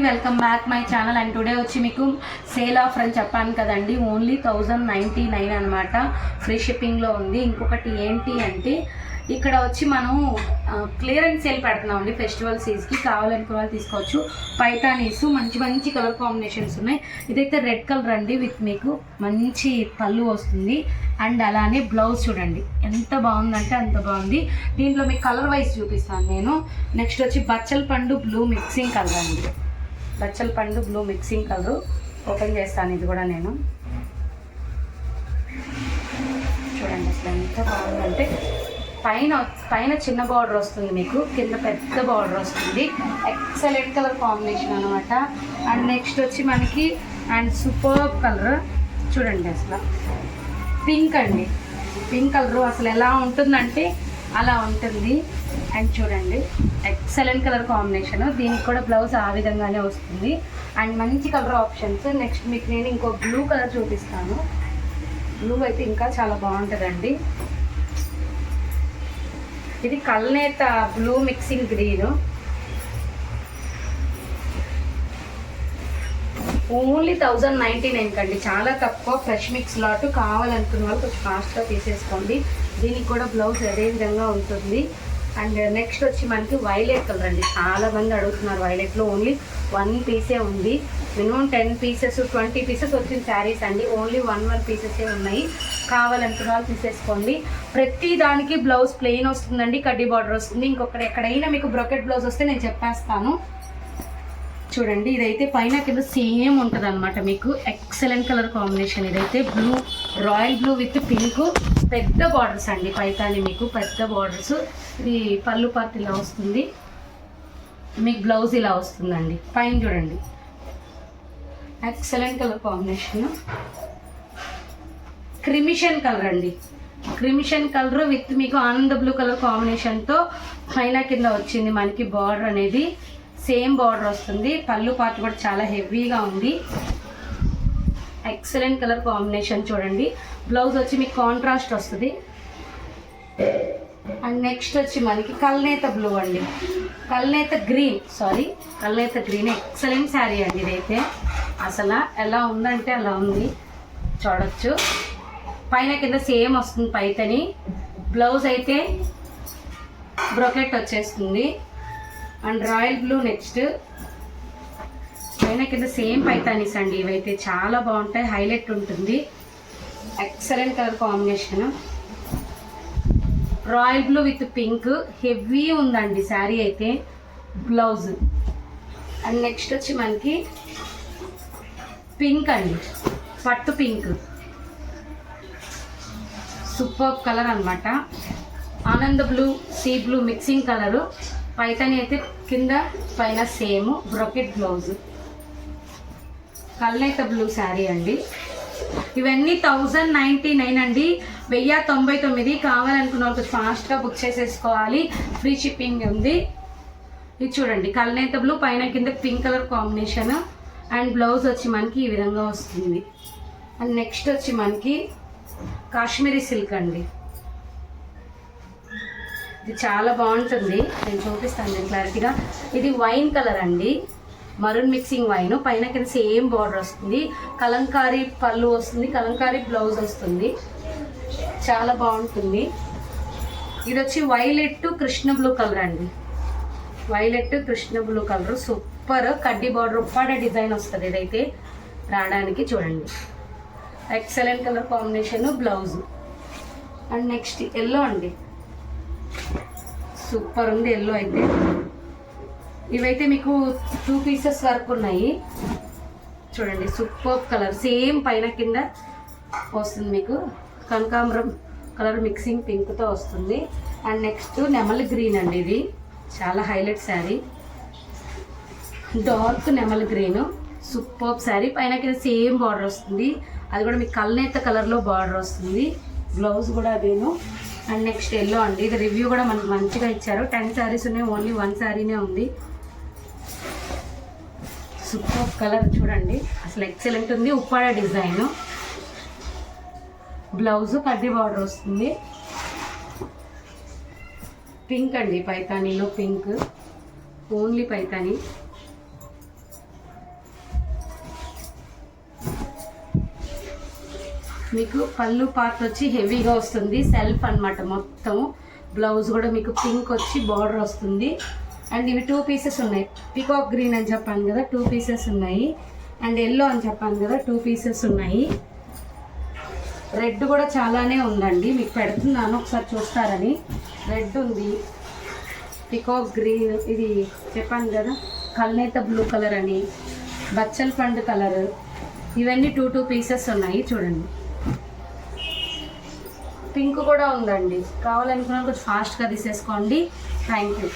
Welcome back my channel. And today వచ్చి మీకు sale offer అని చెప్పాను కదండి. ఓన్లీ 1099 అనమాట. ఫ్రీ షిప్పింగ్లో ఉంది. ఇంకొకటి ఏంటి అంటే ఇక్కడ వచ్చి మనం క్లియరెన్స్ సేల్ పెడుతున్నామండి. ఫెస్టివల్ సీజ్కి కావాలనుకున్న వాళ్ళు తీసుకోవచ్చు. పైతానీస్ మంచి మంచి కలర్ కాంబినేషన్స్ ఉన్నాయి. ఇదైతే రెడ్ కలర్ అండి, విత్ మీకు మంచి పళ్ళు వస్తుంది. అండ్ అలానే బ్లౌజ్ చూడండి ఎంత బాగుందంటే అంత బాగుంది. దీంట్లో మీకు కలర్ వైజ్ చూపిస్తాను నేను. నెక్స్ట్ వచ్చి బచ్చల పండు బ్లూ మిక్సింగ్ కలర్ అండి. బచ్చల పండు బ్లూ మిక్సింగ్ కలర్ ఓపెన్ చేస్తాను. ఇది కూడా నేను చూడండి అసలు ఎంత బాగుందంటే పైన చిన్న బార్డర్ వస్తుంది, మీకు కింద పెద్ద బార్డర్ వస్తుంది. ఎక్సలెంట్ కలర్ కాంబినేషన్ అనమాట. అండ్ నెక్స్ట్ వచ్చి మనకి అండ్ సూపర్ కలర్ చూడండి అసలు పింక్ అండి. పింక్ కలర్ అసలు ఎలా ఉంటుందంటే అలా ఉంటుంది. అండ్ చూడండి ఎక్సలెంట్ కలర్ కాంబినేషన్. దీనికి కూడా బ్లౌజ్ ఆ విధంగానే వస్తుంది. అండ్ మంచి కలర్ ఆప్షన్స్. నెక్స్ట్ మీకు నేను ఇంకో బ్లూ కలర్ చూపిస్తాను. బ్లూ అయితే ఇంకా చాలా బాగుంటుందండి. ఇది కల్నేత బ్లూ మిక్సింగ్ గ్రీన్. ఓన్లీ 1099 కండి, చాలా తక్కువ. Fresh mix lot. కావాలనుకున్న వాళ్ళు కొంచెం ఫాస్ట్గా తీసేసుకోండి. దీనికి కూడా బ్లౌజ్ అదే విధంగా ఉంటుంది. అండ్ నెక్స్ట్ వచ్చి మనకి వైలెట్ కలర్ అండి. చాలా మంది అడుగుతున్నారు వైలెట్లో. ఓన్లీ 1 పీసే ఉంది. మినిమం 10 పీసెస్ 20 పీసెస్ వచ్చిన శారీస్ అండి. ఓన్లీ 1 పీసెసే ఉన్నాయి. కావాలనుకున్న వాళ్ళు తీసేసుకోండి. ప్రతి దానికి బ్లౌజ్ ప్లెయిన్ వస్తుందండి, కడ్డీ బార్డర్ వస్తుంది. ఇంకొకటి ఎక్కడైనా మీకు బ్రొకెట్ బ్లౌజ్ వస్తే నేను చెప్పేస్తాను. చూడండి ఇదైతే పైన కింద సేమ్ ఉంటుంది అనమాట. మీకు ఎక్సలెంట్ కలర్ కాంబినేషన్. ఇదైతే blue, royal blue with pink. పెద్ద బార్డర్స్ అండి పైతాని, మీకు పెద్ద బార్డర్స్. ఇది పళ్ళు పార్ట్ ఇలా వస్తుంది, మీకు బ్లౌజ్ ఇలా వస్తుందండి. పైన చూడండి excellent colour combination. Crimson colour అండి. క్రిమిషన్ కలర్ విత్ మీకు ఆనంద బ్లూ కలర్ కాంబినేషన్తో పైన కింద వచ్చింది మనకి బార్డర్ అనేది. సేమ్ బార్డర్ వస్తుంది. పళ్ళు పార్ట్ కూడా చాలా హెవీగా ఉంది. ఎక్సలెంట్ కలర్ కాంబినేషన్ చూడండి. బ్లౌజ్ వచ్చి మీకు కాంట్రాస్ట్ వస్తుంది. అండ్ నెక్స్ట్ వచ్చి మనకి కల్నేత బ్లూ అండి, కల్నేత గ్రీన్, కల్నేత గ్రీన్. ఎక్సలెంట్ శారీ అండి. ఇదైతే అసలు ఎలా ఉందంటే అలా ఉంది, చూడొచ్చు. పైన కింద సేమ్ వస్తుంది పైతని. బ్లౌజ్ అయితే బ్రొకెట్ వచ్చేస్తుంది. And royal blue next. పైన కింద సేమ్ పైతానీస్ అండి. ఇవైతే చాలా బాగుంటాయి, హైలైట్ ఉంటుంది. Excellent colour combination. Royal blue with pink. Heavy ఉందండి శారీ అయితే. బ్లౌజ్ అండ్ నెక్స్ట్ వచ్చి మనకి పింక్ అండి, పట్టు పింక్. సూపర్ కలర్ అనమాట. ఆనంద blue, sea blue mixing colour. Paithani అయితే కింద పైన సేమ్ బ్రొకెట్ బ్లౌజ్. కల్నేత బ్లూ శారీ అండి. ఇవన్నీ 1099 అండి, 1099. కావాలనుకున్న వాళ్ళు ఫాస్ట్గా బుక్ చేసేసుకోవాలి. ఫ్రీ షిప్పింగ్ ఉంది. ఇది చూడండి కల్నేత బ్లూ, పైన కింద pink colour combination. And blouse వచ్చి మనకి ఈ విధంగా వస్తుంది. అండ్ నెక్స్ట్ వచ్చి మనకి కాశ్మీరీ సిల్క్ అండి. ఇది చాలా బాగుంటుంది, నేను చూపిస్తాను నేను క్లారిటీగా. ఇది వైన్ కలర్ అండి, మరూన్ మిక్సింగ్ వైన్. పైన కింద సేమ్ బార్డర్ వస్తుంది. కలంకారీ పళ్ళు వస్తుంది, కలంకారీ బ్లౌజ్ వస్తుంది. చాలా బాగుంటుంది. ఇది వచ్చి వైలెట్ కృష్ణ బ్లూ కలర్ అండి. Violet Krishna blue colour super. కడ్డీ బార్డర్ ఉప్పాడ డిజైన్ వస్తుంది ఇదైతే రావడానికి. చూడండి excellent colour combination. Blouse and next yellow అండి. సూపర్ ఉంది ఎల్లో అయితే. ఇవైతే మీకు 2 పీసెస్ వరకు ఉన్నాయి. చూడండి సూపర్ కలర్. సేమ్ పైన కింద వస్తుంది మీకు కనకాంబరం కలర్ మిక్సింగ్ పింక్తో వస్తుంది. అండ్ నెక్స్ట్ నెమలి గ్రీన్ అండి. ఇది చాలా హైలైట్ శారీ. డార్క్ నెమలి గ్రీన్ సూపర్ శారీ. పైన కింద సేమ్ బార్డర్ వస్తుంది. అది కూడా మీకు కల్నేత కలర్లో బార్డర్ వస్తుంది. బ్లౌజ్ కూడా అదేను. అండ్ నెక్స్ట్ ఎల్లో అండి. ఇది రివ్యూ కూడా మనకు మంచిగా ఇచ్చారు. 10 శారీస్ ఉన్నాయి, ఓన్లీ 1 శారీనే ఉంది. సూపర్ కలర్ చూడండి అసలు ఎక్సలెంట్ ఉంది. ఉప్పాడ డిజైన్. బ్లౌజ్ కడ్డీ బార్డర్ వస్తుంది. పింక్ అండి, పైతానీలో పింక్. ఓన్లీ పైతానీ. మీకు పళ్ళు పార్ట్ వచ్చి హెవీగా వస్తుంది, సెల్ఫ్ అన్నమాట మొత్తం. బ్లౌజ్ కూడా మీకు పింక్ వచ్చి బార్డర్ వస్తుంది. అండ్ ఇవి 2 పీసెస్ ఉన్నాయి. పికాక్ గ్రీన్ అని చెప్పాను కదా 2 పీసెస్ ఉన్నాయి. అండ్ ఎల్లో అని చెప్పాను కదా 2 పీసెస్ ఉన్నాయి. రెడ్ కూడా చాలానే ఉందండి, మీకు పెడుతున్నాను ఒకసారి చూస్తారని. రెడ్ ఉంది, పికాక్ గ్రీన్, ఇది చెప్పాను కదా కల్నేత బ్లూ కలర్ అని, బచ్చల్ పండు కలర్, ఇవన్నీ 2 పీసెస్ ఉన్నాయి చూడండి. పింక్ కూడా ఉందండి, కావాలనుకున్న కొంచెం ఫాస్ట్గా తీసేసుకోండి. Thank you.